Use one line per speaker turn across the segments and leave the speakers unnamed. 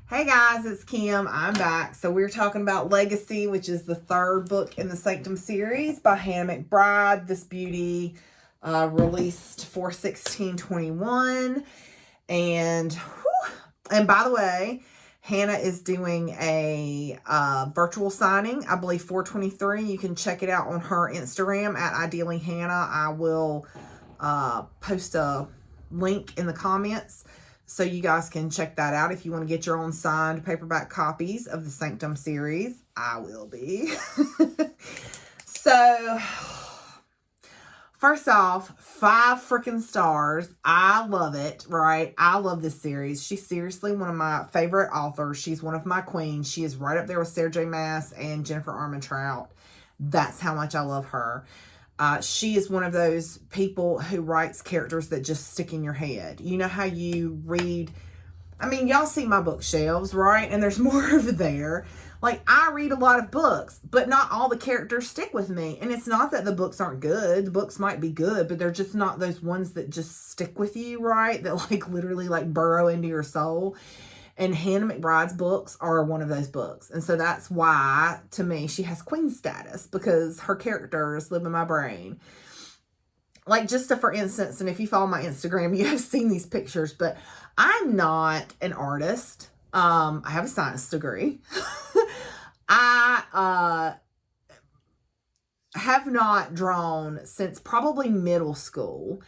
Hey guys, it's Kim. I'm back. So we're talking about Legacy, which is the third book in the Sanctum series by Hannah McBride. This beauty released 4/16/21. And by the way, Hannah is doing a virtual signing, I believe 4/23. You can check it out on her Instagram at Ideally Hannah. I will post a link in the comments so you guys can check that out if you want to get your own signed paperback copies of the Sanctum series. I will be. So, first off, 5 freaking stars. I love it, right? I love this series. She's seriously one of my favorite authors. She's one of my queens. She is right up there with Sarah J. Maas and Jennifer Armentrout. That's how much I love her. She is one of those people who writes characters that just stick in your head. You know how you read, I mean, y'all see my bookshelves, right? And there's more over there. Like, I read a lot of books, but not all the characters stick with me. And it's not that the books aren't good. The books might be good, but they're just not those ones that just stick with you, right? That like literally like burrow into your soul. And Hannah McBride's books are one of those books. And so that's why, to me, she has queen status, because her characters live in my brain. Like, just for instance, and if you follow my Instagram, you have seen these pictures, but I'm not an artist. I have a science degree. I have not drawn since probably middle school.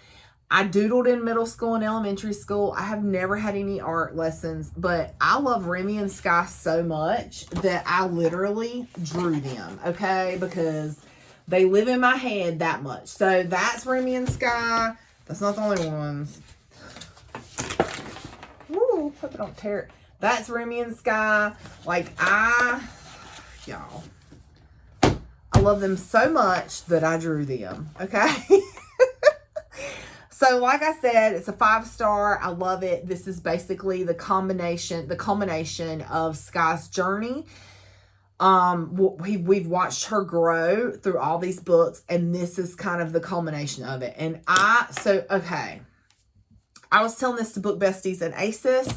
I doodled in middle school and elementary school. I have never had any art lessons, but I love Remy and Sky so much that I literally drew them, okay? Because they live in my head that much. So that's Remy and Sky. That's not the only ones. Woo, hope I don't tear it. That's Remy and Sky. Like, y'all, I love them so much that I drew them, okay? So, like I said, it's a 5-star. I love it. This is basically the culmination of Sky's journey. We've watched her grow through all these books, and this is kind of the culmination of it. And okay. I was telling this to BookBesties and Aces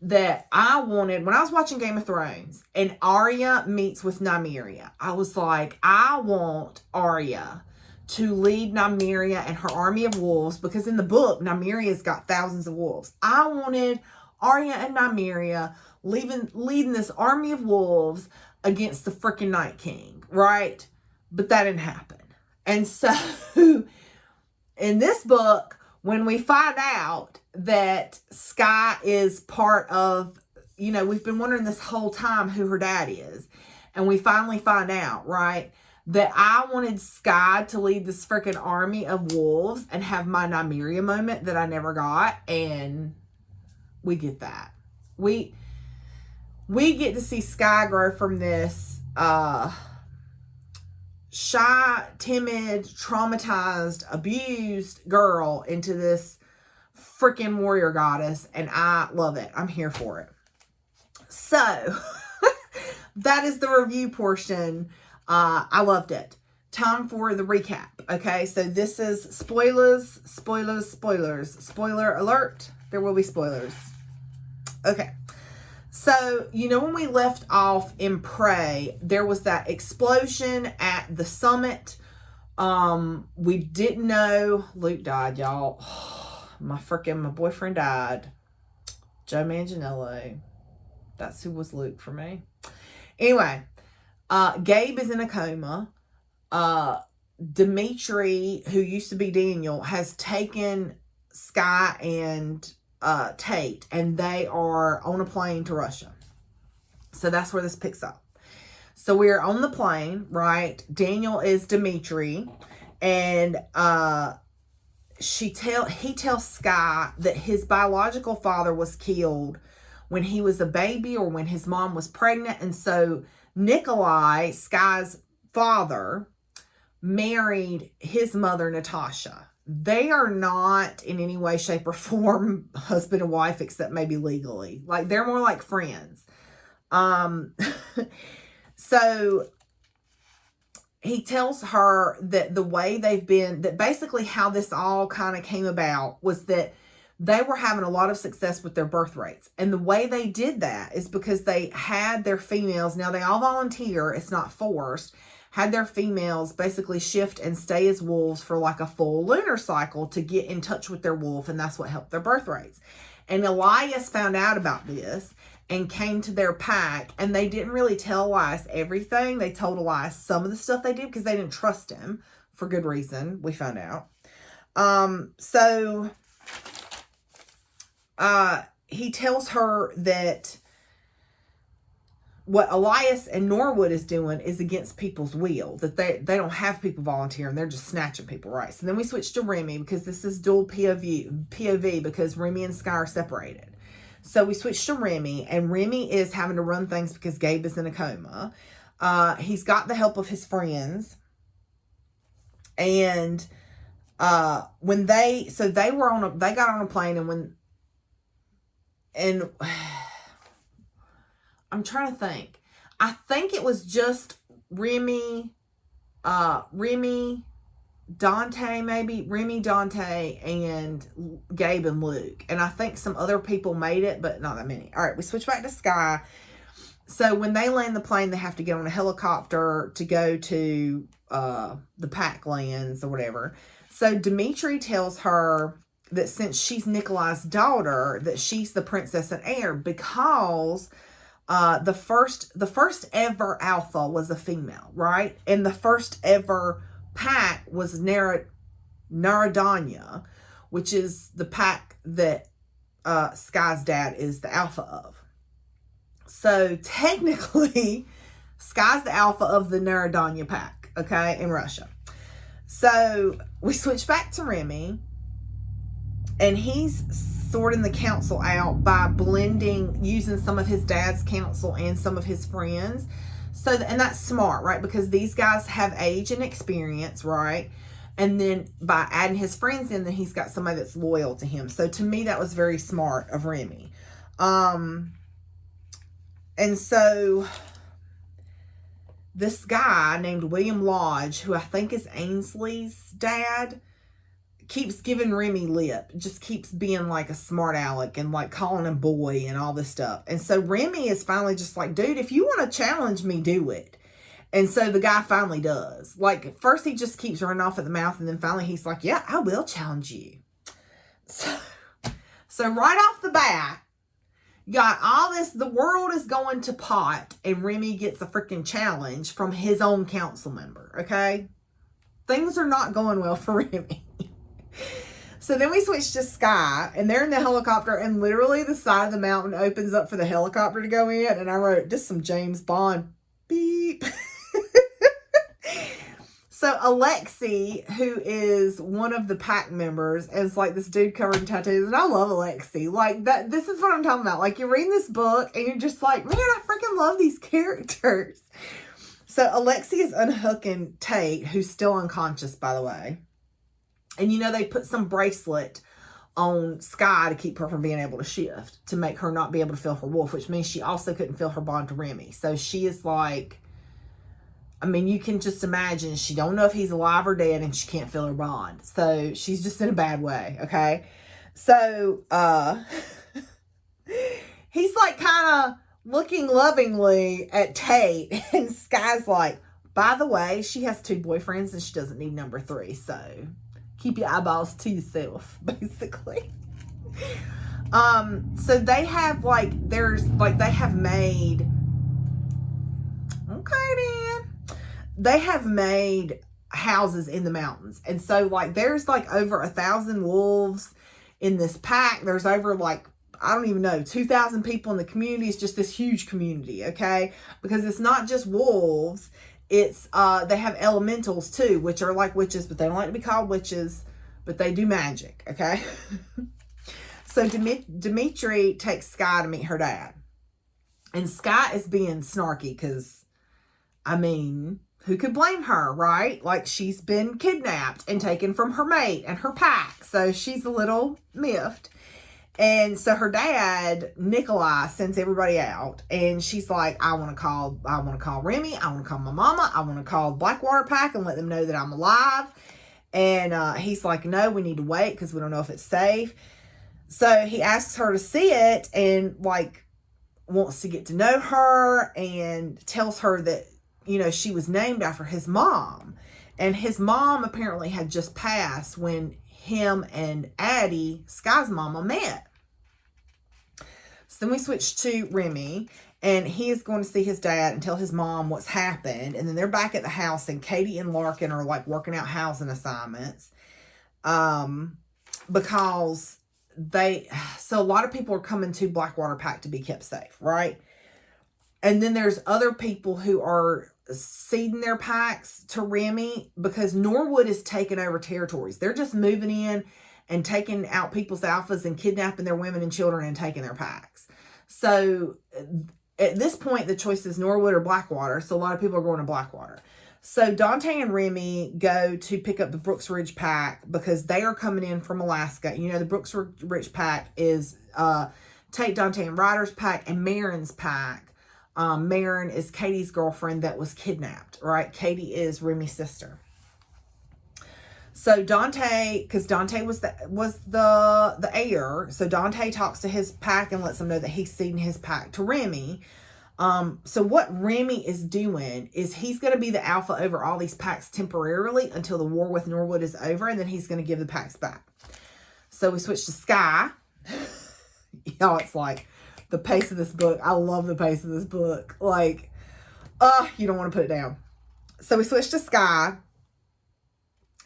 that I wanted, when I was watching Game of Thrones and Arya meets with Nymeria, I was like, I want Arya to lead Nymeria and her army of wolves, because in the book, Nymeria's got thousands of wolves. I wanted Arya and Nymeria leading this army of wolves against the freaking Night King, right? But that didn't happen. And so, in this book, when we find out that Sky is part of, we've been wondering this whole time who her dad is. And we finally find out, right? That I wanted Sky to lead this freaking army of wolves and have my Nymeria moment that I never got. And we get that. We get to see Sky grow from this shy, timid, traumatized, abused girl into this freaking warrior goddess. And I love it. I'm here for it. So, that is the review portion. I loved it. Time for the recap. Okay, so this is spoilers. Spoiler alert. There will be spoilers. Okay. So, when we left off in Prey, there was that explosion at the summit. We didn't know Luke died, y'all. My boyfriend died. Joe Manganiello. That's who was Luke for me. Anyway. Gabe is in a coma. Dimitri, who used to be Daniel, has taken Sky and Tate, and they are on a plane to Russia. So that's where this picks up. So we're on the plane, right? Daniel is Dimitri, and he tells Sky that his biological father was killed when he was a baby or when his mom was pregnant, and so Nikolai, Sky's father, married his mother, Natasha. They are not in any way, shape, or form husband and wife, except maybe legally. Like, they're more like friends. So he tells her that the way they've been, that basically how this all kind of came about was that they were having a lot of success with their birth rates. And the way they did that is because they had their females, now they all volunteer, it's not forced, had their females basically shift and stay as wolves for like a full lunar cycle to get in touch with their wolf, and that's what helped their birth rates. And Elias found out about this and came to their pack, and they didn't really tell Elias everything. They told Elias some of the stuff they did because they didn't trust him for good reason, we found out. He tells her that what Elias and Norwood is doing is against people's will, that they don't have people volunteering, they're just snatching people, right? So then we switch to Remy because this is dual POV because Remy and Sky are separated. So we switch to Remy, and Remy is having to run things because Gabe is in a coma. He's got the help of his friends. And when they got on a plane, and I'm trying to think. I think it was just Remy, Dante, and Gabe and Luke. And I think some other people made it, but not that many. All right, we switch back to Sky. So when they land the plane, they have to get on a helicopter to go to the Pack lands or whatever. So Dimitri tells her that since she's Nikolai's daughter, that she's the princess and heir because the first ever alpha was a female, right? And the first ever pack was Naradanya, which is the pack that Sky's dad is the alpha of. So technically, Sky's the alpha of the Naradanya pack, okay, in Russia. So we switch back to Remy, and he's sorting the council out by using some of his dad's council and some of his friends. So, and that's smart, right? Because these guys have age and experience, right? And then by adding his friends in, then he's got somebody that's loyal to him. So to me, that was very smart of Remy. And so this guy named William Lodge, who I think is Ainsley's dad, keeps giving Remy lip, just keeps being like a smart aleck and like calling him boy and all this stuff. And so Remy is finally just like, dude, if you want to challenge me, do it. And so the guy finally does. Like, first he just keeps running off at the mouth, and then finally he's like, yeah, I will challenge you. So right off the bat, you got all this, the world is going to pot, and Remy gets a freaking challenge from his own council member, okay? Things are not going well for Remy. So then we switch to Sky, and they're in the helicopter, and literally the side of the mountain opens up for the helicopter to go in, and I wrote, just some James Bond beep. So Alexi, who is one of the pack members, is like this dude covered in tattoos, and I love Alexi. Like, that. This is what I'm talking about. Like, you're reading this book, and you're just like, man, I freaking love these characters. So Alexi is unhooking Tate, who's still unconscious, by the way. And you know, they put some bracelet on Sky to keep her from being able to shift, to make her not be able to feel her wolf, which means she also couldn't feel her bond to Remy. So she is like, I mean, you can just imagine, she don't know if he's alive or dead, and she can't feel her bond. So she's just in a bad way, okay? So he's like kind of looking lovingly at Tate, and Sky's like, by the way, she has 2 boyfriends and she doesn't need number 3, so keep your eyeballs to yourself, basically. So they have they have made, okay then, they have made houses in the mountains. And so like, there's like over 1,000 wolves in this pack. There's over like, I don't even know, 2,000 people in the community. It's just this huge community, okay? Because it's not just wolves. It's, they have elementals too, which are like witches, but they don't like to be called witches, but they do magic, okay? So Dimitri takes Sky to meet her dad. And Sky is being snarky because, I mean, who could blame her, right? Like, she's been kidnapped and taken from her mate and her pack. So she's a little miffed. And so her dad, Nikolai, sends everybody out, and she's like, I want to call Remy, I want to call my mama, I want to call Blackwater Pack and let them know that I'm alive. And he's like, no, we need to wait because we don't know if it's safe. So he asks her to see it and like wants to get to know her and tells her that, you know, she was named after his mom. And his mom apparently had just passed when him and Addie, Sky's mama, met. So then we switch to Remy, and he is going to see his dad and tell his mom what's happened. And then they're back at the house, and Katie and Larkin are like working out housing assignments. Because so a lot of people are coming to Blackwater Pack to be kept safe, right? And then there's other people who are ceding their packs to Remy because Norwood is taking over territories. They're just moving in and taking out people's alphas and kidnapping their women and children and taking their packs. So at this point, the choice is Norwood or Blackwater. So a lot of people are going to Blackwater. So Dante and Remy go to pick up the Brooks Ridge Pack because they are coming in from Alaska. You know, the Brooks Ridge Pack is Tate, Dante, and Ryder's pack and Marin's pack. Marin is Katie's girlfriend that was kidnapped, right? Katie is Remy's sister. So Dante, because Dante was the heir, so Dante talks to his pack and lets them know that he's ceding his pack to Remy. So what Remy is doing is he's going to be the alpha over all these packs temporarily until the war with Norwood is over, and then he's going to give the packs back. So we switch to Sky. Y'all, it's like the pace of this book. I love the pace of this book. Like, you don't want to put it down. So we switch to Sky.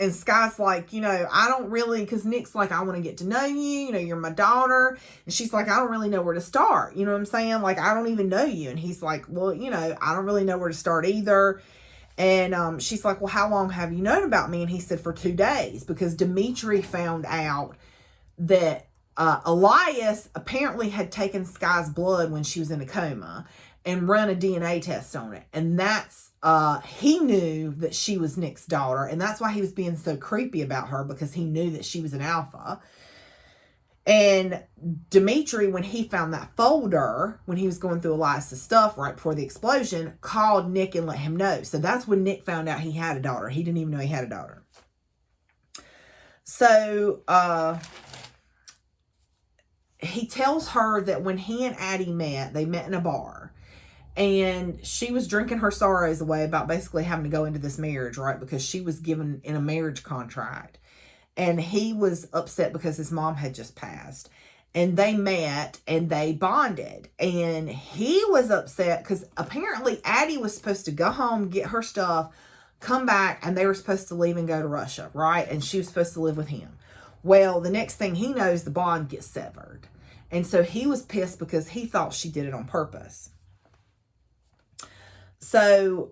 And Sky's like, you know, I don't really, because Nick's like, I want to get to know you. You know, you're my daughter. And she's like, I don't really know where to start. You know what I'm saying? Like, I don't even know you. And he's like, well, you know, I don't really know where to start either. And she's like, well, how long have you known about me? And he said, for 2 days. Because Dimitri found out that Elias apparently had taken Sky's blood when she was in a coma and run a DNA test on it. And that's, he knew that she was Nick's daughter. And that's why he was being so creepy about her, because he knew that she was an alpha. And Dimitri, when he found that folder, when he was going through Elias's stuff right before the explosion, called Nick and let him know. So that's when Nick found out he had a daughter. He didn't even know he had a daughter. So, he tells her that when he and Addie met, they met in a bar. And she was drinking her sorrows away about basically having to go into this marriage, right? Because she was given in a marriage contract. And he was upset because his mom had just passed. And they met and they bonded. And he was upset because apparently Addie was supposed to go home, get her stuff, come back, and they were supposed to leave and go to Russia, right? And she was supposed to live with him. Well, the next thing he knows, the bond gets severed. And so he was pissed because he thought she did it on purpose. So,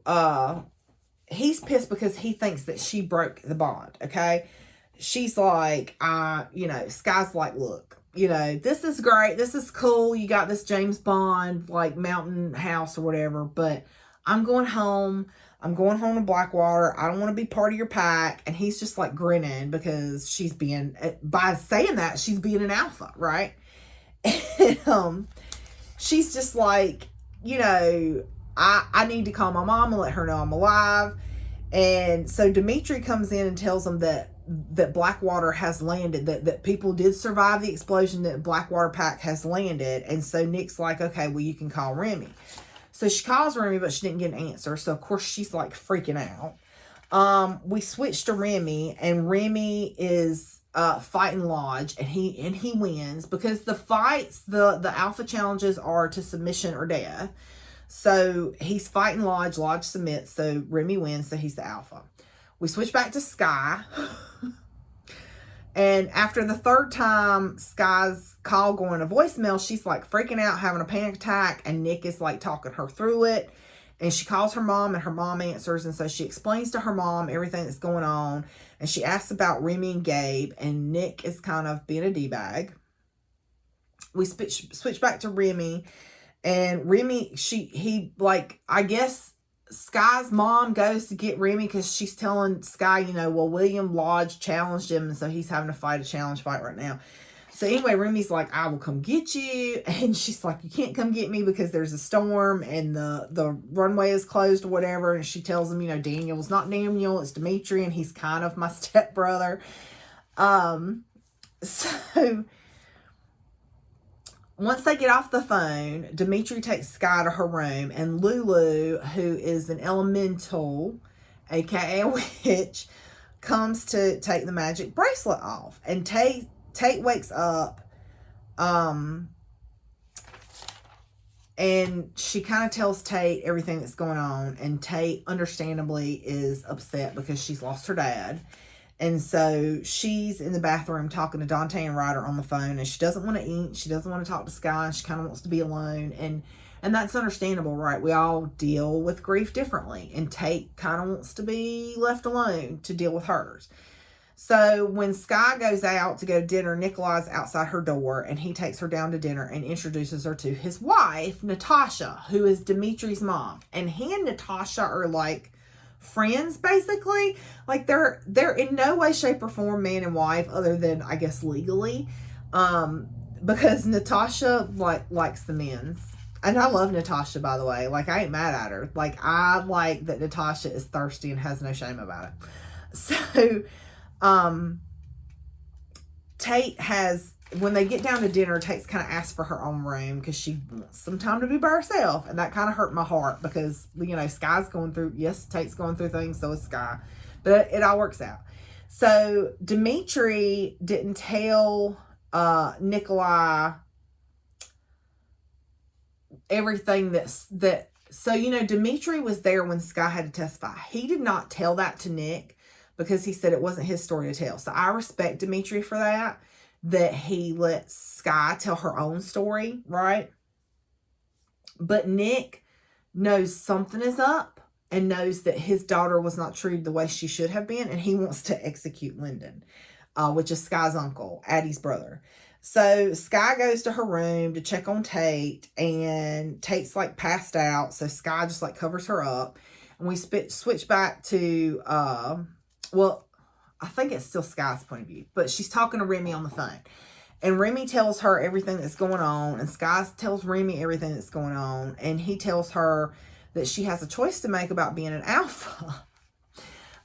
he's pissed because he thinks that she broke the bond, okay? She's like, you know, Sky's like, look, you know, this is great. This is cool. You got this James Bond, like, mountain house or whatever, but I'm going home. I'm going home to Blackwater. I don't want to be part of your pack. And he's just, like, grinning because she's being, by saying that, she's being an alpha, right? And, she's just like, you know, I need to call my mom and let her know I'm alive. And so Dimitri comes in and tells them that Blackwater has landed, that people did survive the explosion, that Blackwater Pack has landed. And so Nick's like, okay, well, you can call Remy. So she calls Remy, but she didn't get an answer. So, of course, she's, like, freaking out. We switch to Remy, and Remy is fighting Lodge, and he wins because the fights, the alpha challenges are to submission or death. So he's fighting Lodge. Lodge submits, so Remy wins, so he's the alpha. We switch back to Sky. And after the third time Sky's call going to voicemail, she's like freaking out, having a panic attack, and Nick is like talking her through it. And she calls her mom, and her mom answers, and so she explains to her mom everything that's going on. And she asks about Remy and Gabe, and Nick is kind of being a D-bag. We switch back to Remy. And Remy, I guess Sky's mom goes to get Remy because she's telling Sky, you know, well, William Lodge challenged him, and so he's having to fight a challenge fight right now. So anyway, Remy's like, I will come get you. And she's like, you can't come get me because there's a storm and the runway is closed or whatever. And she tells him, you know, Daniel's not Daniel, it's Dimitri, and he's kind of my stepbrother. So once they get off the phone, Dimitri takes Sky to her room, and Lulu, who is an elemental, aka a witch, comes to take the magic bracelet off. And Tate wakes up, and she kind of tells Tate everything that's going on, and Tate understandably is upset because she's lost her dad. And so she's in the bathroom talking to Dante and Ryder on the phone, and she doesn't want to eat. She doesn't want to talk to Sky, and she kind of wants to be alone. And that's understandable, right? We all deal with grief differently, and Tate kind of wants to be left alone to deal with hers. So when Sky goes out to go to dinner, Nikolai's outside her door, and he takes her down to dinner and introduces her to his wife, Natasha, who is Dimitri's mom. And he and Natasha are like friends, basically. Like they're in no way, shape, or form man and wife, other than I guess legally, because Natasha likes the men's. And I love Natasha, by the way. Like, I ain't mad at her. Like, I like that Natasha is thirsty and has no shame about it. So Tate has, when they get down to dinner, Tate's kind of asked for her own room because she wants some time to be by herself. And that kind of hurt my heart because, you know, Sky's going through, yes, Tate's going through things, so is Sky. But it all works out. So Dimitri didn't tell Nikolai everything so, you know, Dimitri was there when Sky had to testify. He did not tell that to Nick because he said it wasn't his story to tell. So I respect Dimitri for that he let Sky tell her own story, right? But Nick knows something is up and knows that his daughter was not treated the way she should have been, and he wants to execute Lyndon, which is Sky's uncle, Addie's brother. So Sky goes to her room to check on Tate, and Tate's like passed out. So Sky just like covers her up, and we switch back to, well, I think it's still Sky's point of view, but she's talking to Remy on the phone, and Remy tells her everything that's going on, and Sky tells Remy everything that's going on, and he tells her that she has a choice to make about being an alpha.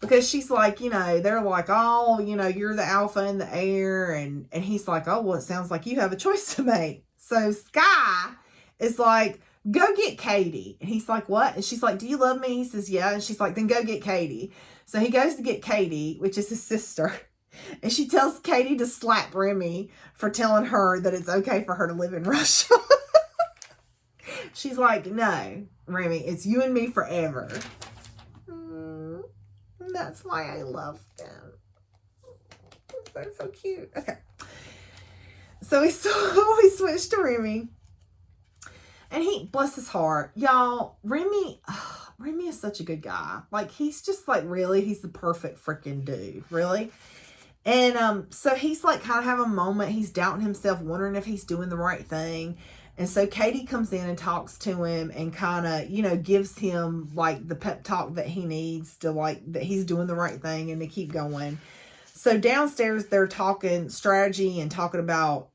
Because she's like, you know, they're like, oh, you know, you're the alpha in the air. And he's like, oh, well, it sounds like you have a choice to make. So Sky is like, go get Katie. And he's like, what? And she's like, do you love me? He says, yeah. And she's like, then go get Katie. So he goes to get Katie, which is his sister. And she tells Katie to slap Remy for telling her that it's okay for her to live in Russia. She's like, no, Remy, it's you and me forever. That's why I love them. They're so cute. Okay. So we switched to Remy. And he, bless his heart, y'all, Remy is such a good guy. Like, he's just like, really, he's the perfect freaking dude. Really. And so he's like kind of having a moment. He's doubting himself, wondering if he's doing the right thing. And so Katie comes in and talks to him and kind of, you know, gives him like the pep talk that he needs to, like, that he's doing the right thing and to keep going. So downstairs they're talking strategy and talking about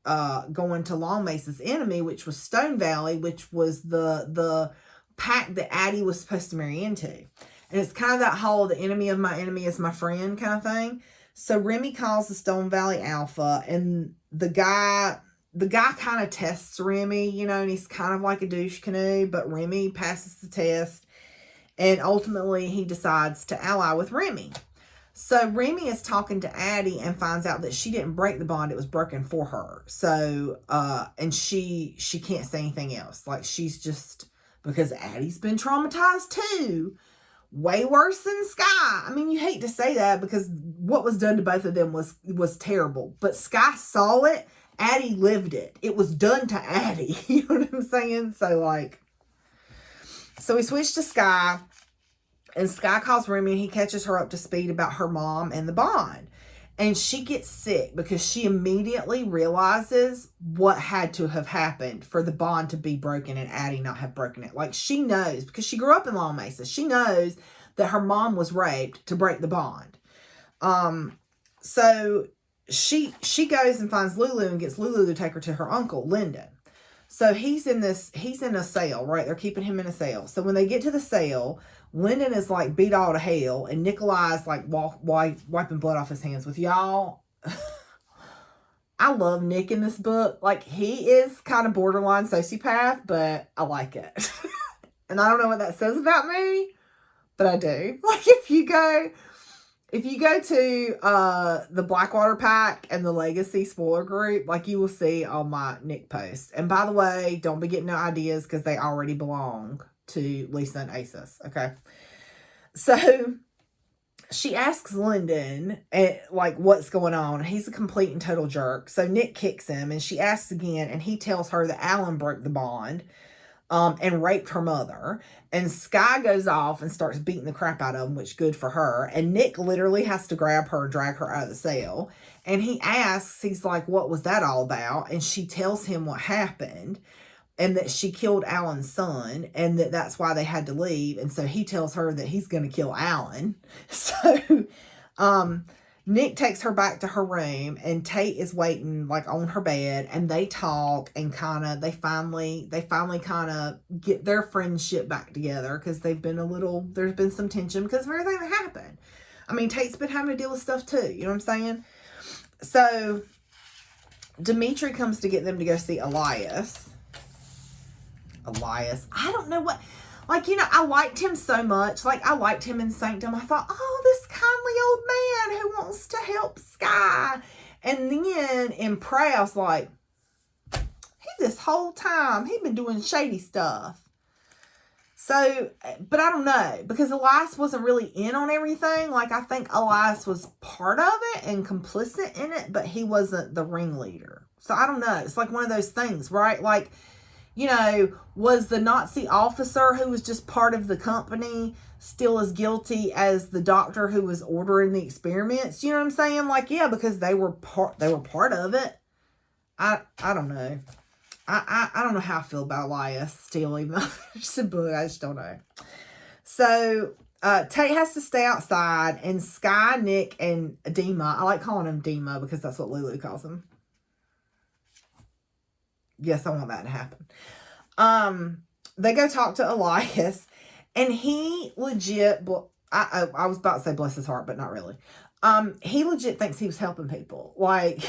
going to Longmace's enemy, which was Stone Valley, which was the pack that Addie was supposed to marry into. And it's kind of that whole, the enemy of my enemy is my friend kind of thing. So Remy calls the Stone Valley Alpha, and the guy kind of tests Remy, you know, and he's kind of like a douche canoe, but Remy passes the test, and ultimately he decides to ally with Remy. So Remy is talking to Addie and finds out that she didn't break the bond, it was broken for her. So, and she can't say anything else. Like, she's just, because Addie's been traumatized too. Way worse than Sky. I mean, you hate to say that because what was done to both of them was terrible. But Sky saw it. Addie lived it. It was done to Addie. You know what I'm saying? So we switched to Sky. And Sky calls Remy and he catches her up to speed about her mom and the bond. And she gets sick because she immediately realizes what had to have happened for the bond to be broken and Addie not have broken it. Like, she knows, because she grew up in Long Mesa, she knows that her mom was raped to break the bond. So she goes and finds Lulu and gets Lulu to take her to her uncle, Lyndon. So he's in a cell, right? They're keeping him in a cell. So when they get to the cell, Lyndon is like beat all to hell, and Nikolai is like wiping blood off his hands with y'all. I love Nick in this book. Like, he is kind of borderline sociopath, but I like it. And I don't know what that says about me, but I do. Like, if you go to the Blackwater Pack and the Legacy spoiler group, like, you will see all my Nick posts. And by the way, don't be getting no ideas because they already belong to Lisa and Acis. Okay. So she asks Lyndon, like, what's going on. He's a complete and total jerk. So Nick kicks him, and she asks again, and he tells her that Alan broke the bond and raped her mother. And Sky goes off and starts beating the crap out of him, which good for her. And Nick literally has to grab her and drag her out of the cell. And he asks, he's like, what was that all about? And she tells him what happened. And that she killed Alan's son, and that's why they had to leave. And so he tells her that he's going to kill Alan. So Nick takes her back to her room, and Tate is waiting like on her bed, and they talk, and they finally kind of get their friendship back together, because there's been some tension because of everything that happened. I mean, Tate's been having to deal with stuff too. You know what I'm saying? So Dimitri comes to get them to go see Elias. I don't know what, like, you know, I liked him so much. Like, I liked him in Sanctum. I thought, oh, this kindly old man who wants to help Sky. And then in Prey, I was like, this whole time, he'd been doing shady stuff. So, but I don't know, because Elias wasn't really in on everything. Like, I think Elias was part of it and complicit in it, but he wasn't the ringleader. So, I don't know. It's like one of those things, right? Like, you know, was the Nazi officer who was just part of the company still as guilty as the doctor who was ordering the experiments? You know what I'm saying? Like, yeah, because they were part of it. I don't know. I don't know how I feel about Elias still, even though I finished the book. I just don't know. So, Tate has to stay outside, and Sky, Nick, and Dima, I like calling him Dima because that's what Lulu calls him. Yes, I want that to happen. They go talk to Elias, and he legit, I was about to say bless his heart, but not really. He legit thinks he was helping people. Like,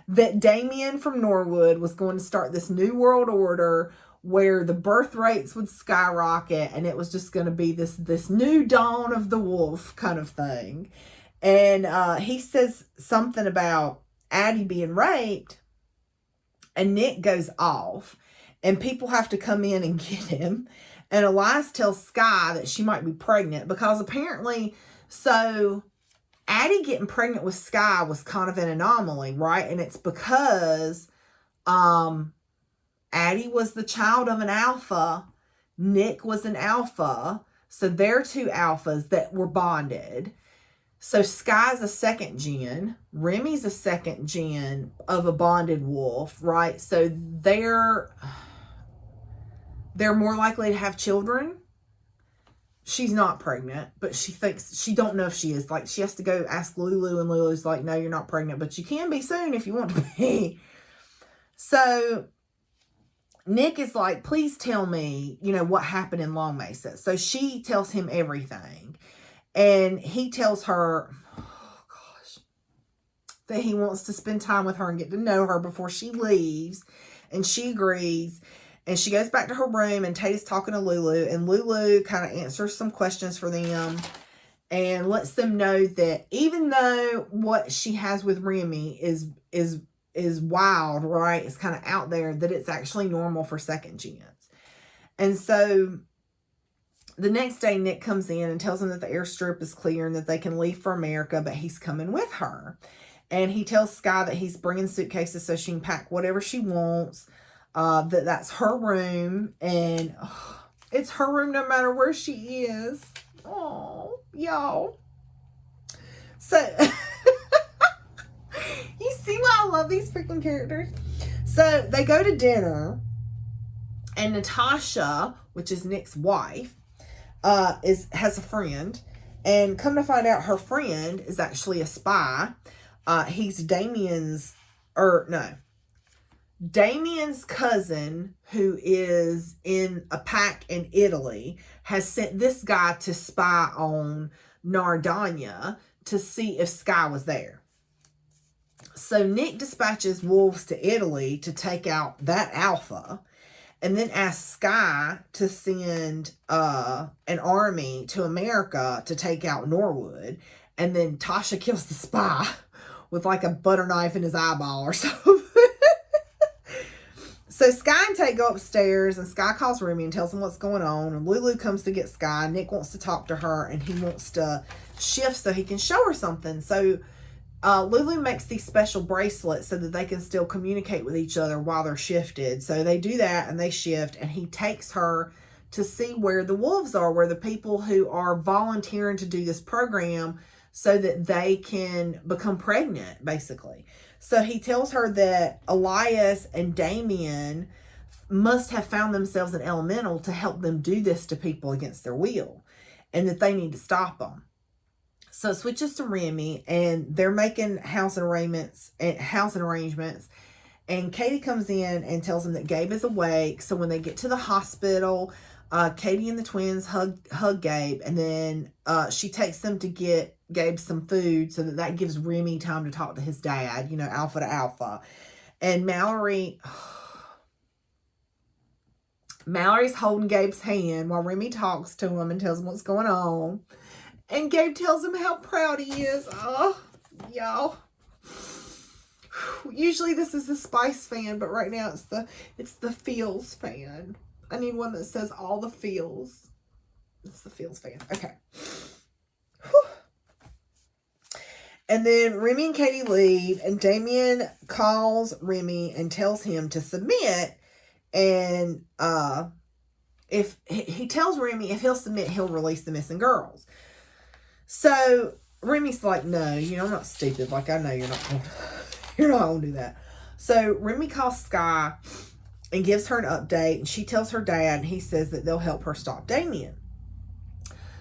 that Damien from Norwood was going to start this new world order where the birth rates would skyrocket, and it was just going to be this new dawn of the wolf kind of thing. And he says something about Addie being raped, and Nick goes off, and people have to come in and get him. And Elias tells Sky that she might be pregnant, because apparently, so Addie getting pregnant with Sky was kind of an anomaly, right? And it's because Addie was the child of an alpha. Nick was an alpha. So they're two alphas that were bonded. So Sky's a second gen. Remy's a second gen of a bonded wolf, right? So they're more likely to have children. She's not pregnant, but she don't know if she is. Like, she has to go ask Lulu, and Lulu's like, no, you're not pregnant, but you can be soon if you want to be. So Nick is like, please tell me, you know, what happened in Long Mesa. So she tells him everything. And he tells her, oh gosh, that he wants to spend time with her and get to know her before she leaves. And she agrees. And she goes back to her room, and Tate is talking to Lulu. And Lulu kind of answers some questions for them and lets them know that even though what she has with Remy is wild, right? It's kind of out there, that it's actually normal for second gens. And so the next day, Nick comes in and tells them that the airstrip is clear and that they can leave for America, but he's coming with her. And he tells Sky that he's bringing suitcases so she can pack whatever she wants, that's her room, and it's her room no matter where she is. Oh, y'all. So, you see why I love these freaking characters? So, they go to dinner, and Natasha, which is Nick's wife, has a friend, and come to find out, her friend is actually a spy. He's Damien's cousin, who is in a pack in Italy, has sent this guy to spy on Nardania to see if Sky was there. So Nick dispatches wolves to Italy to take out that alpha, and then asks Sky to send an army to America to take out Norwood. And then Tasha kills the spy with like a butter knife in his eyeball or something. So Sky and Tate go upstairs, and Sky calls Remy and tells him what's going on. And Lulu comes to get Sky. Nick wants to talk to her, and he wants to shift so he can show her something. So Lulu makes these special bracelets so that they can still communicate with each other while they're shifted. So they do that, and they shift, and he takes her to see where the wolves are, where the people who are volunteering to do this program so that they can become pregnant, basically. So he tells her that Elias and Damien must have found themselves an elemental to help them do this to people against their will, and that they need to stop them. So it switches to Remy, and they're making housing arrangements. And Katie comes in and tells them that Gabe is awake. So when they get to the hospital, Katie and the twins hug Gabe, and then she takes them to get Gabe some food so that gives Remy time to talk to his dad, alpha to alpha. And Mallory's holding Gabe's hand while Remy talks to him and tells him what's going on. And Gabe tells him how proud he is. Oh, y'all. Usually this is the Spice fan, but right now it's the Feels fan. I need one that says all the feels. It's the Feels fan. Okay. Whew. And then Remy and Katie leave, and Damien calls Remy and tells him to submit. And if he tells Remy if he'll submit, he'll release the missing girls. So Remy's like, no, I'm not stupid. Like, I know you're not going to do that. So Remy calls Sky and gives her an update, and she tells her dad, and he says that they'll help her stop Damien.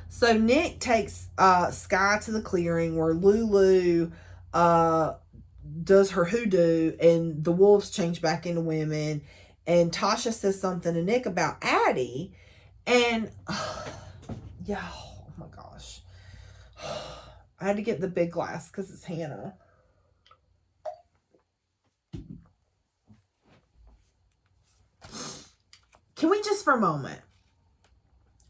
So Nick takes Sky to the clearing where Lulu does her hoodoo, and the wolves change back into women, and Tasha says something to Nick about Addie, and y'all, oh my gosh, I had to get the big glass because it's Hannah. Can we just for a moment,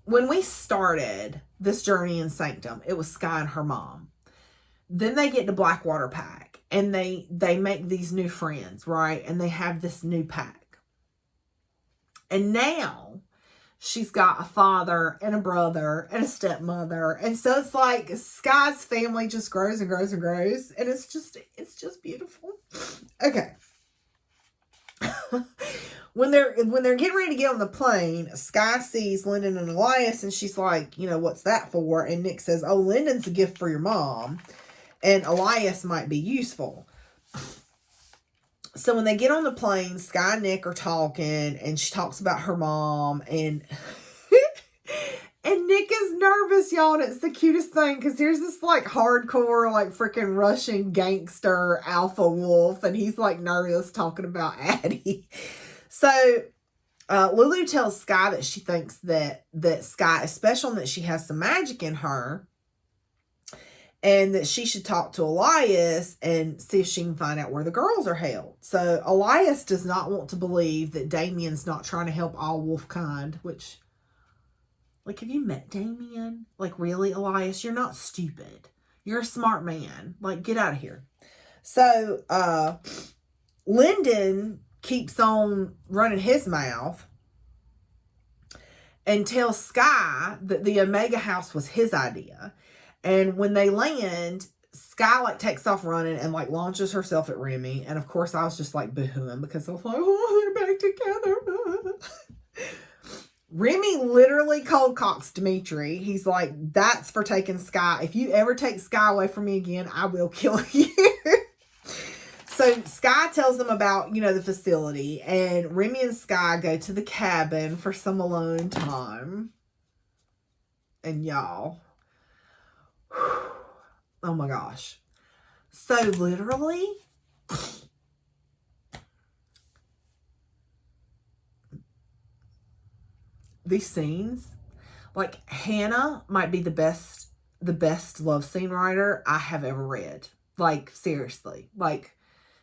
when we started this journey in Sanctum, it was Sky and her mom. Then they get to Blackwater Pack, and they make these new friends, right? And they have this new pack. And now she's got a father and a brother and a stepmother. And so it's like Sky's family just grows and grows and grows. And it's just beautiful. Okay. When they're getting ready to get on the plane, Sky sees Lyndon and Elias, and she's like, what's that for? And Nick says, oh, Lyndon's a gift for your mom, and Elias might be useful. So when they get on the plane, Sky and Nick are talking, and she talks about her mom, and and Nick is nervous, y'all, and it's the cutest thing, because here's this, like, hardcore, like, freaking Russian gangster alpha wolf, and he's, like, nervous talking about Addie. So, Lulu tells Sky that she thinks that Sky is special and that she has some magic in her, and that she should talk to Elias and see if she can find out where the girls are held. So, Elias does not want to believe that Damien's not trying to help all wolf kind, which, like, have you met Damien? Like, really, Elias? You're not stupid. You're a smart man. Like, get out of here. So, Lyndon keeps on running his mouth and tells Sky that the Omega house was his idea. And when they land, Sky, like, takes off running and, like, launches herself at Remy. And, of course, I was just, like, boo-hooing because I was like, oh, they're back together. Remy literally cold cocks Dimitri. He's like, that's for taking Sky. If you ever take Sky away from me again, I will kill you. So Sky tells them about, the facility, and Remy and Sky go to the cabin for some alone time. And y'all, oh my gosh. So literally, these scenes, like, Hannah might be the best love scene writer I have ever read. Like, seriously. Like,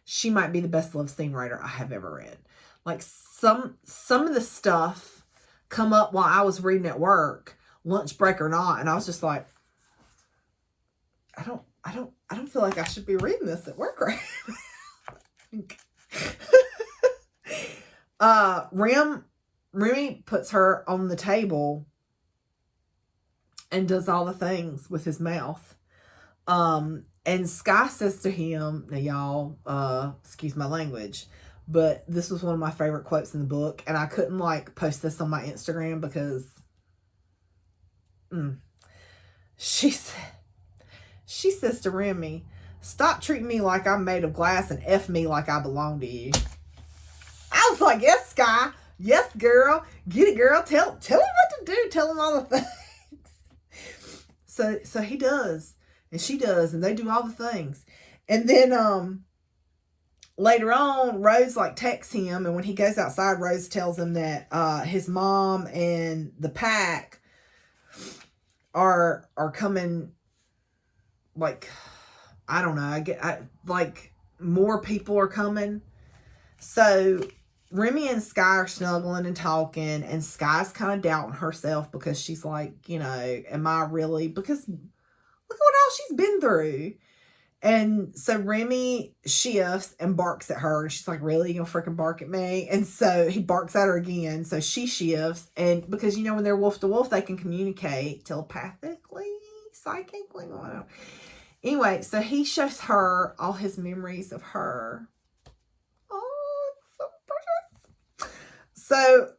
she might be the best love scene writer I have ever read. Like some of the stuff come up while I was reading at work, lunch break or not, and I was just like, I don't feel like I should be reading this at work right now. Remy puts her on the table and does all the things with his mouth. And Sky says to him, now y'all, excuse my language, but this was one of my favorite quotes in the book, and I couldn't like post this on my Instagram because she says to Remy, stop treating me like I'm made of glass and F me like I belong to you. I was like, yes, Sky. Yes, girl. Get it, girl. Tell him what to do. Tell him all the things. So he does. And she does. And they do all the things. And then later on, Rose like texts him. And when he goes outside, Rose tells him that his mom and the pack are coming. Like, I don't know. Like more people are coming. So Remy and Sky are snuggling and talking, and Sky's kind of doubting herself because she's like, you know, am I really? Because look at what all she's been through. And so Remy shifts and barks at her. And she's like, really? You gonna freaking bark at me? And so he barks at her again. So she shifts. And because, you know, when they're wolf to wolf, they can communicate telepathically, psychically, whatever. Anyway, so he shows her all his memories of her. Oh, it's so precious. So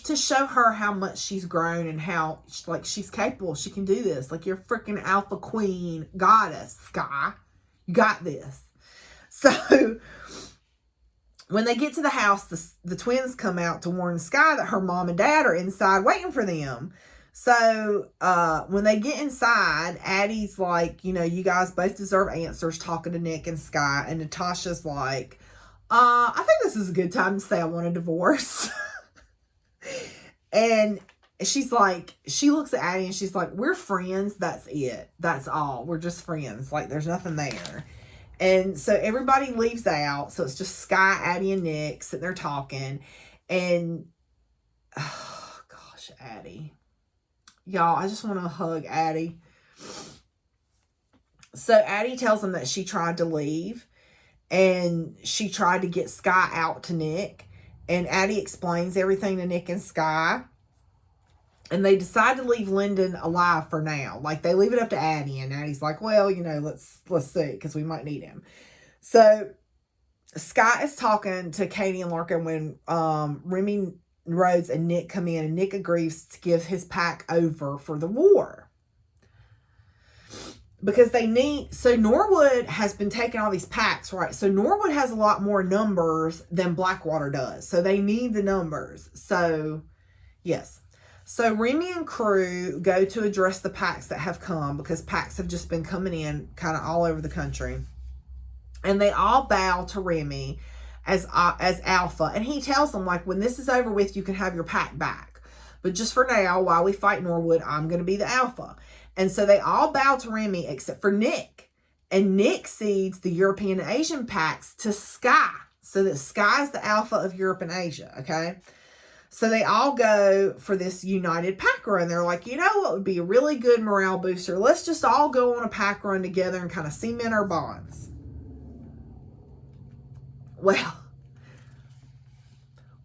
to show her how much she's grown and how like she's capable, she can do this. Like, you're freaking alpha queen goddess, Sky. You got this. So when they get to the house, the twins come out to warn Sky that her mom and dad are inside waiting for them. So when they get inside, Addie's like, you know, you guys both deserve answers, talking to Nick and Sky. And Natasha's like, I think this is a good time to say I want a divorce. And she's like, she looks at Addie and she's like, we're friends. That's it. That's all. We're just friends. Like, there's nothing there. And so everybody leaves out. So it's just Sky, Addie, and Nick sitting there talking. And, oh, gosh, Addie. Y'all, I just want to hug Addie. So Addie tells them that she tried to leave. And she tried to get Sky out to Nick. And Addie explains everything to Nick and Sky. And they decide to leave Lyndon alive for now. Like, they leave it up to Addie. And Addie's like, well, you know, let's see, because we might need him. So Sky is talking to Katie and Larkin when Remy, Rhodes, and Nick come in. And Nick agrees to give his pack over for the war. Because they need, so Norwood has been taking all these packs, right? So Norwood has a lot more numbers than Blackwater does. So they need the numbers. So, yes. So Remy and crew go to address the packs that have come, because packs have just been coming in kind of all over the country. And they all bow to Remy as alpha. And he tells them, like, when this is over with, you can have your pack back. But just for now, while we fight Norwood, I'm going to be the alpha. And so they all bow to Remy except for Nick. And Nick cedes the European and Asian packs to Sky. So that Sky is the alpha of Europe and Asia, okay? So they all go for this united pack run. They're like, you know what would be a really good morale booster? Let's just all go on a pack run together and kind of cement our bonds. Well,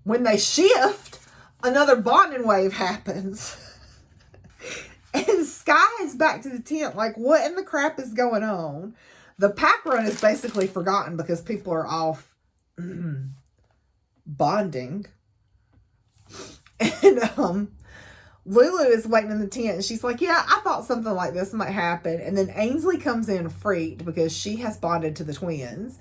when they shift, another bonding wave happens. And Sky is back to the tent like, what in the crap is going on? The pack run is basically forgotten because people are off bonding. And Lulu is waiting in the tent and she's like, yeah, I thought something like this might happen. And then Ainsley comes in freaked because she has bonded to the twins.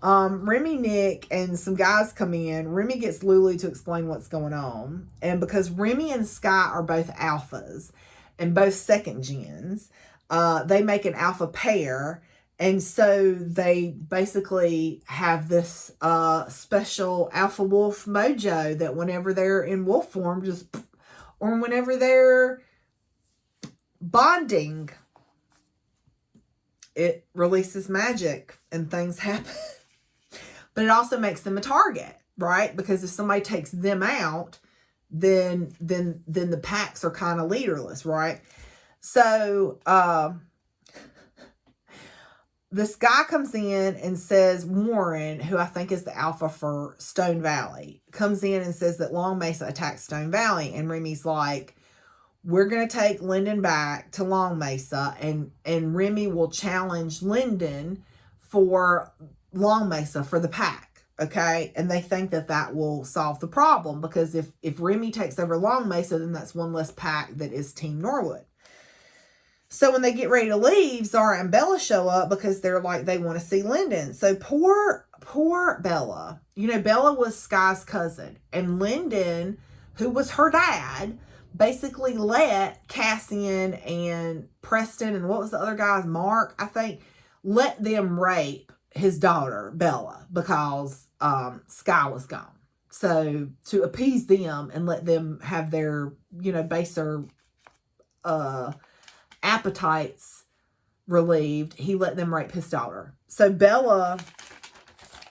Remy, Nick, and some guys come in. Remy gets Lulu to explain what's going on. And because Remy and Sky are both alphas and both second gens, they make an alpha pair. And so they basically have this special alpha wolf mojo that whenever they're in wolf form, or whenever they're bonding, it releases magic and things happen. but it also makes them a target, right? Because if somebody takes them out, then the packs are kind of leaderless, right? So this guy comes in and says, Warren, who I think is the alpha for Stone Valley, comes in and says that Long Mesa attacked Stone Valley. And Remy's like, we're going to take Lyndon back to Long Mesa, and Remy will challenge Lyndon for Long Mesa for the pack. Okay. And they think that will solve the problem, because if Remy takes over Long Mesa, then that's one less pack that is Team Norwood. So when they get ready to leave, Zara and Bella show up because they're like, they want to see Lyndon. So poor Bella. You know, Bella was Sky's cousin. And Lyndon, who was her dad, basically let Cassian and Preston and what was the other guy's, Mark, I think, let them rape his daughter, Bella, because Sky was gone. So to appease them and let them have their, you know, baser appetites relieved, he let them rape his daughter. So Bella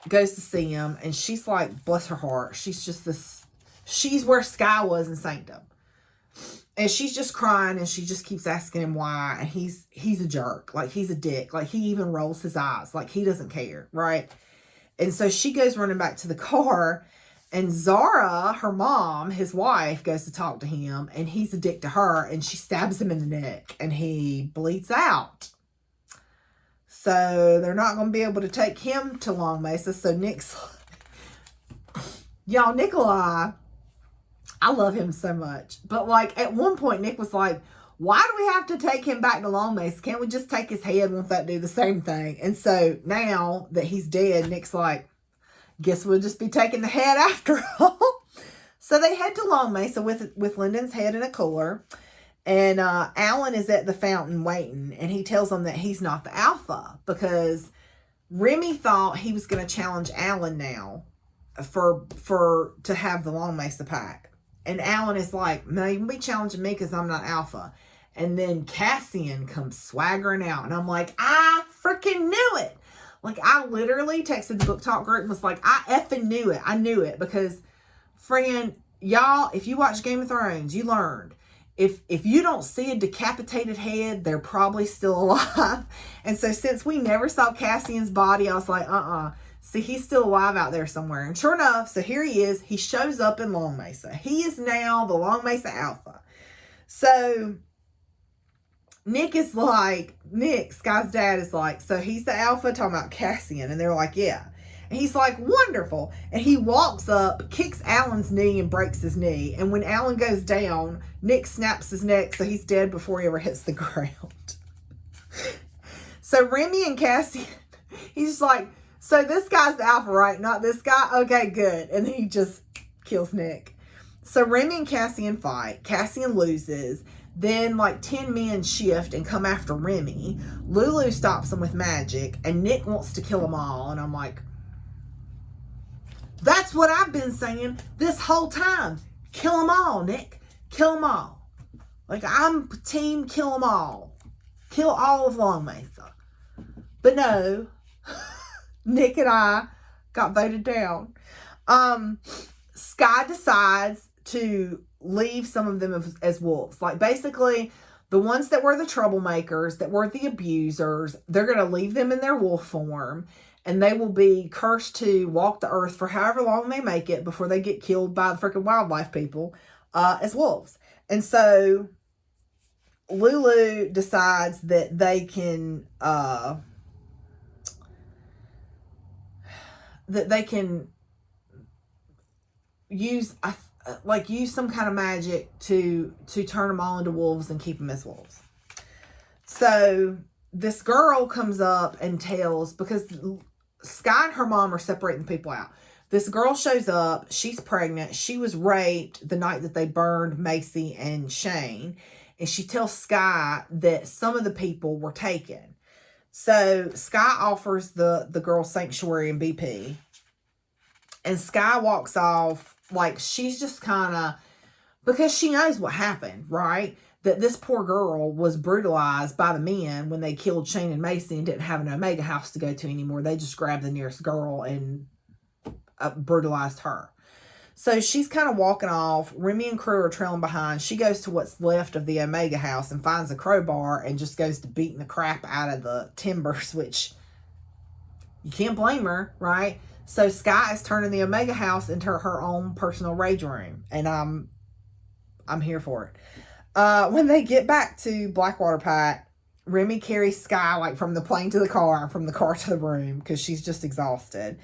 goes to see him, and she's like, bless her heart, she's just this, she's where Sky was in Sanctum. And she's just crying, and she just keeps asking him why. And he's a jerk. Like, he's a dick. Like, he even rolls his eyes. Like, he doesn't care, right? And so she goes running back to the car, and Zara, her mom, his wife, goes to talk to him, and he's a dick to her, and she stabs him in the neck, and he bleeds out. So they're not going to be able to take him to Long Mesa. So Nick's, y'all, Nikolai, I love him so much. But like, at one point, Nick was like, why do we have to take him back to Long Mesa? Can't we just take his head? Won't that do the same thing? And so now that he's dead, Nick's like, guess we'll just be taking the head after all. So they head to Long Mesa with Lyndon's head in a cooler. And Alan is at the fountain waiting. And he tells them that he's not the alpha, because Remy thought he was going to challenge Alan now to have the Long Mesa pack. And Alan is like, no, you can be challenging me because I'm not alpha. And then Cassian comes swaggering out. And I'm like, I freaking knew it. Like, I literally texted the book talk group and was like, I effing knew it. I knew it, because, friend, y'all, if you watch Game of Thrones, you learned. If you don't see a decapitated head, they're probably still alive. And so since we never saw Cassian's body, I was like, see, he's still alive out there somewhere. And sure enough, so here he is. He shows up in Long Mesa. He is now the Long Mesa Alpha. So Nick, Sky's dad is like, so he's the alpha, talking about Cassian. And they're like, yeah. And he's like, wonderful. And he walks up, kicks Alan's knee, and breaks his knee. And when Alan goes down, Nick snaps his neck, so he's dead before he ever hits the ground. So Remy and Cassian, he's just like, so this guy's the alpha, right? Not this guy? Okay, good. And he just kills Nick. So Remy and Cassian fight. Cassian loses. Then like 10 men shift and come after Remy. Lulu stops them with magic, and Nick wants to kill them all. And I'm like, that's what I've been saying this whole time. Kill them all, Nick. Kill them all. Like, I'm team kill them all. Kill all of Long Mesa. But no, Nick and I got voted down. Sky decides to leave some of them as wolves. Like, basically, the ones that were the troublemakers, that were the abusers, they're going to leave them in their wolf form, and they will be cursed to walk the earth for however long they make it before they get killed by the freaking wildlife people as wolves. And so Lulu decides that they can use some kind of magic to turn them all into wolves and keep them as wolves. So this girl comes up and tells, because Sky and her mom are separating people out. This girl shows up. She's pregnant. She was raped the night that they burned Macy and Shane. And she tells Sky that some of the people were taken. So Sky offers the girl sanctuary and BP. And Sky walks off like she's just kind of, because she knows what happened, right? That this poor girl was brutalized by the men when they killed Shane and Macy and didn't have an Omega house to go to anymore. They just grabbed the nearest girl and brutalized her. So she's kind of walking off. Remy and crew are trailing behind. She goes to what's left of the Omega house and finds a crowbar and just goes to beating the crap out of the timbers, which you can't blame her, right? So Sky is turning the Omega house into her own personal rage room, and I'm here for it. When they get back to Blackwater Pack, Remy carries Sky like from the plane to the car and from the car to the room because she's just exhausted.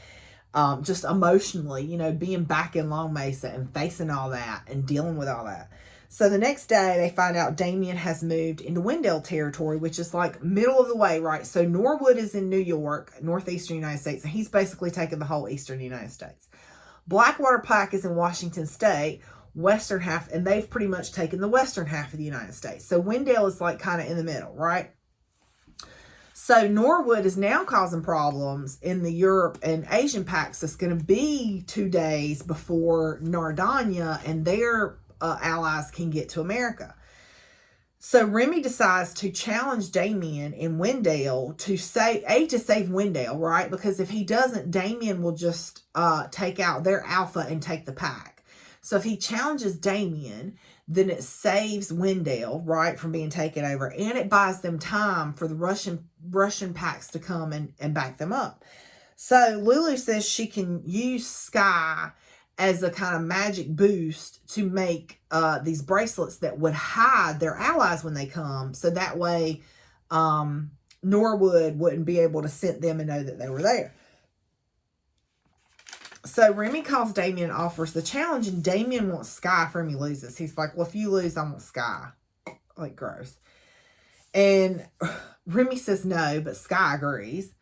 Just emotionally, you know, being back in Long Mesa and facing all that and dealing with all that. So the next day, they find out Damien has moved into Wendell territory, which is like middle of the way, right? So Norwood is in New York, northeastern United States, and he's basically taken the whole eastern United States. Blackwater Pack is in Washington State, western half, and they've pretty much taken the western half of the United States. So Wendell is like kind of in the middle, right? So Norwood is now causing problems in the Europe and Asian packs. It's going to be 2 days before Nardania and their allies can get to America. So Remy decides to challenge Damien in Wendell to save Wendell, right? Because if he doesn't, Damien will just take out their alpha and take the pack. So if he challenges Damien, then it saves Wendell, right, from being taken over. And it buys them time for the Russian packs to come and back them up. So Lulu says she can use Sky as a kind of magic boost to make these bracelets that would hide their allies when they come. So that way Norwood wouldn't be able to scent them and know that they were there. So Remy calls Damien and offers the challenge, and Damien wants Sky if Remy loses. He's like, well, if you lose, I want Sky. Like, gross. And Remy says no, but Sky agrees.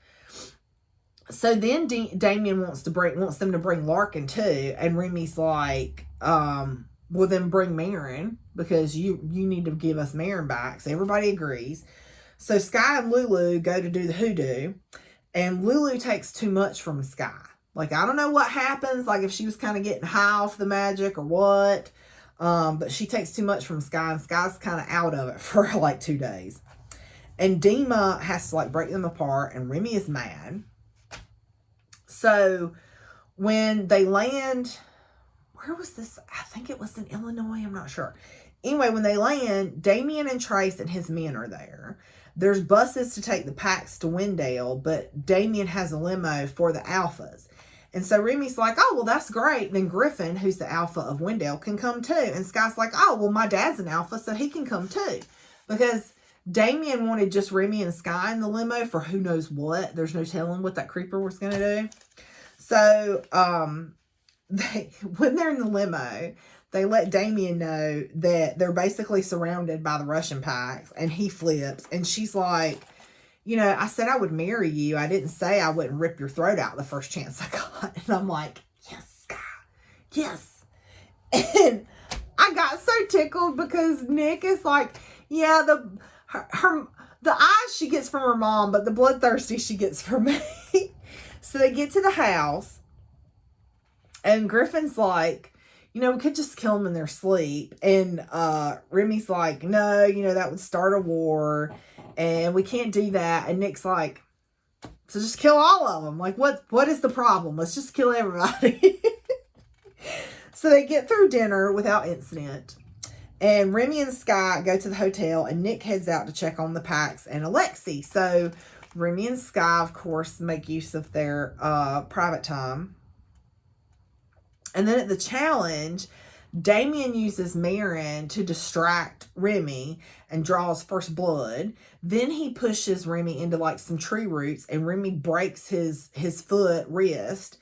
So then Damien wants them to bring Larkin too, and Remy's like, well, then bring Marin, because you need to give us Marin back. So everybody agrees. So Sky and Lulu go to do the hoodoo, and Lulu takes too much from Sky. Like, I don't know what happens, like if she was kind of getting high off the magic or what, but she takes too much from Sky, and Sky's kind of out of it for like 2 days. And Dima has to like break them apart, and Remy is mad. So when they land, where was this? I think it was in Illinois, I'm not sure. Anyway, when they land, Damien and Trace and his men are there. There's buses to take the packs to Wendell, but Damien has a limo for the alphas. And so Remy's like, oh, well, that's great. And then Griffin, who's the alpha of Wendell, can come too. And Sky's like, oh, well, my dad's an alpha, so he can come too. Because Damien wanted just Remy and Sky in the limo for who knows what. There's no telling what that creeper was going to do. So when they're in the limo, they let Damien know that they're basically surrounded by the Russian packs, and he flips. And she's like, you know, I said I would marry you. I didn't say I wouldn't rip your throat out the first chance I got. And I'm like, yes, Sky, yes. And I got so tickled because Nick is like, yeah, the eyes she gets from her mom, but the bloodthirsty she gets from me. So they get to the house, and Griffin's like, you know, we could just kill them in their sleep. And Remy's like, no, you know, that would start a war, and we can't do that. And Nick's like, so just kill all of them. Like, what is the problem? Let's just kill everybody. So they get through dinner without incident. And Remy and Sky go to the hotel, and Nick heads out to check on the packs and Alexi. So Remy and Sky, of course, make use of their private time. And then at the challenge, Damien uses Marin to distract Remy and draws first blood. Then he pushes Remy into like some tree roots, and Remy breaks his wrist.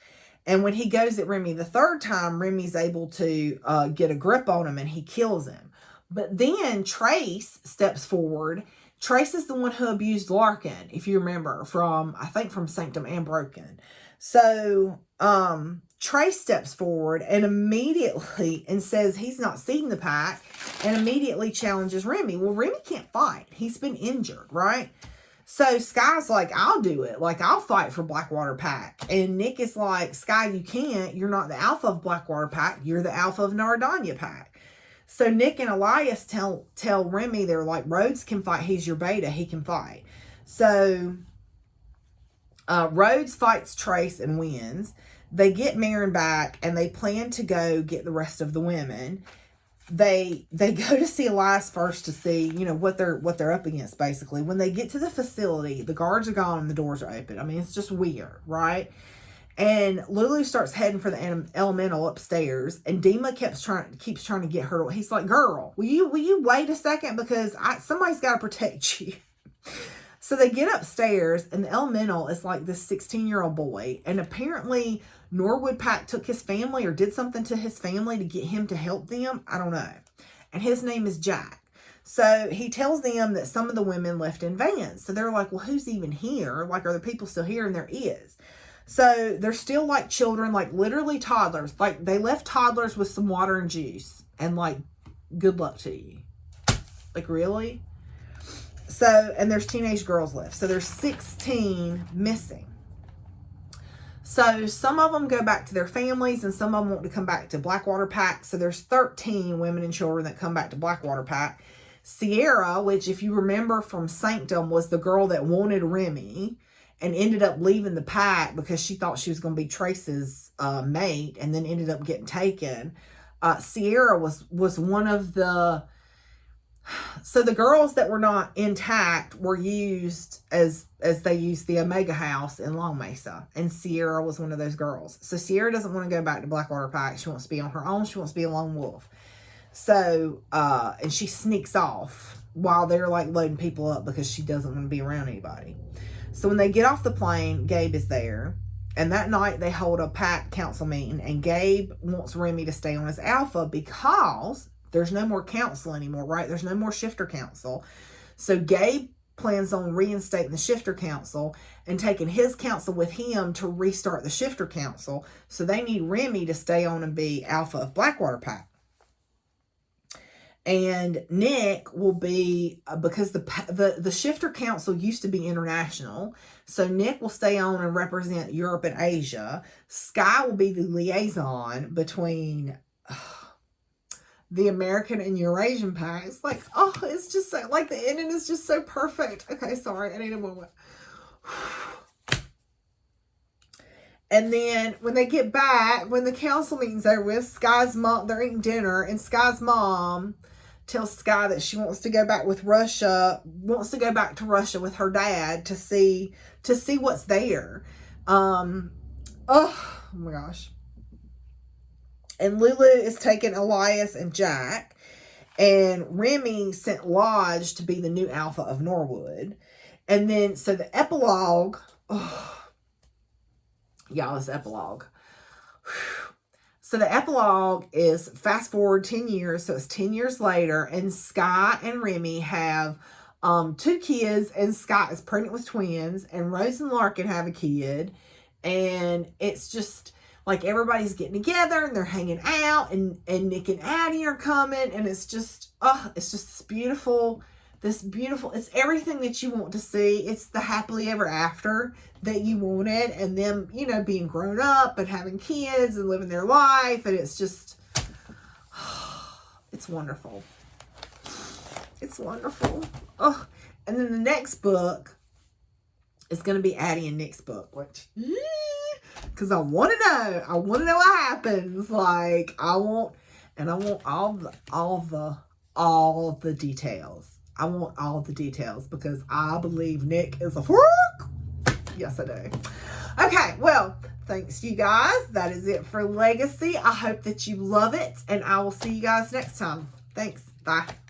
And when he goes at Remy the third time, Remy's able to get a grip on him, and he kills him. But then Trace steps forward. Trace is the one who abused Larkin, if you remember, from Sanctum and Broken. So Trace steps forward and immediately and says he's not seeing the pack, and immediately challenges Remy. Well, Remy can't fight. He's been injured, right? So Sky's like, I'll do it. Like, I'll fight for Blackwater Pack. And Nick is like, Sky, you can't. You're not the alpha of Blackwater Pack. You're the alpha of Nardania Pack. So Nick and Elias tell Remy, they're like, Rhodes can fight. He's your beta. He can fight. So Rhodes fights Trace and wins. They get Marin back, and they plan to go get the rest of the women. They go to see Elias first to see, you know, what they're up against, basically. When they get to the facility, the guards are gone and the doors are open. I mean, it's just weird, right? And Lulu starts heading for the elemental upstairs, and Dima keeps trying to get her. He's like, "Girl, will you wait a second, because somebody's got to protect you." So they get upstairs, and the elemental is like this 16-year-old boy, and apparently Norwood Pack took his family or did something to his family to get him to help them. I don't know. And his name is Jack. So he tells them that some of the women left in vans. So they're like, well, who's even here? Like, are the people still here? And there is. So they're still like children, like literally toddlers. Like, they left toddlers with some water and juice. And like, good luck to you. Like, really? So, and there's teenage girls left. So there's 16 missing. So some of them go back to their families, and some of them want to come back to Blackwater Pack. So there's 13 women and children that come back to Blackwater Pack. Sierra, which if you remember from Sanctum, was the girl that wanted Remy and ended up leaving the pack because she thought she was going to be Trace's mate, and then ended up getting taken. Sierra was one of the... So the girls that were not intact were used as they used the Omega House in Long Mesa. And Sierra was one of those girls. So Sierra doesn't want to go back to Blackwater Pack. She wants to be on her own. She wants to be a lone wolf. So, and she sneaks off while they're like loading people up because she doesn't want to be around anybody. So when they get off the plane, Gabe is there. And that night they hold a pack council meeting. And Gabe wants Remy to stay on as alpha because... there's no more council anymore, right? There's no more shifter council. So Gabe plans on reinstating the shifter council and taking his council with him to restart the shifter council. So they need Remy to stay on and be alpha of Blackwater Pack. And Nick will be, because the shifter council used to be international. So Nick will stay on and represent Europe and Asia. Sky will be the liaison between... the American and Eurasian pack. It's like, oh, it's just so, like, the ending is just so perfect. Okay, sorry, I need a moment. And then when they get back, when the council meeting's over with, Sky's mom, they're eating dinner, and Sky's mom tells Sky that she wants to go back with Russia, wants to go back to Russia with her dad to see what's there. Oh my gosh. And Lulu is taking Elias and Jack. And Remy sent Lodge to be the new alpha of Norwood. And then, so the epilogue. Oh, y'all, this epilogue. So the epilogue is fast forward 10 years. So it's 10 years later. And Sky and Remy have 2 kids. And Sky is pregnant with twins. And Rose and Larkin have a kid. And it's just... like, everybody's getting together and they're hanging out, and Nick and Addie are coming, and it's just this beautiful, it's everything that you want to see. It's the happily ever after that you wanted, and them, you know, being grown up and having kids and living their life, and it's just, it's wonderful. It's wonderful. Oh, and then the next book is going to be Addie and Nick's book, which... because I want to know. I want to know what happens. Like, I want all the details. I want all the details because I believe Nick is a freak. Yes, I do. Okay, well, thanks you guys. That is it for Legacy. I hope that you love it, and I will see you guys next time. Thanks. Bye.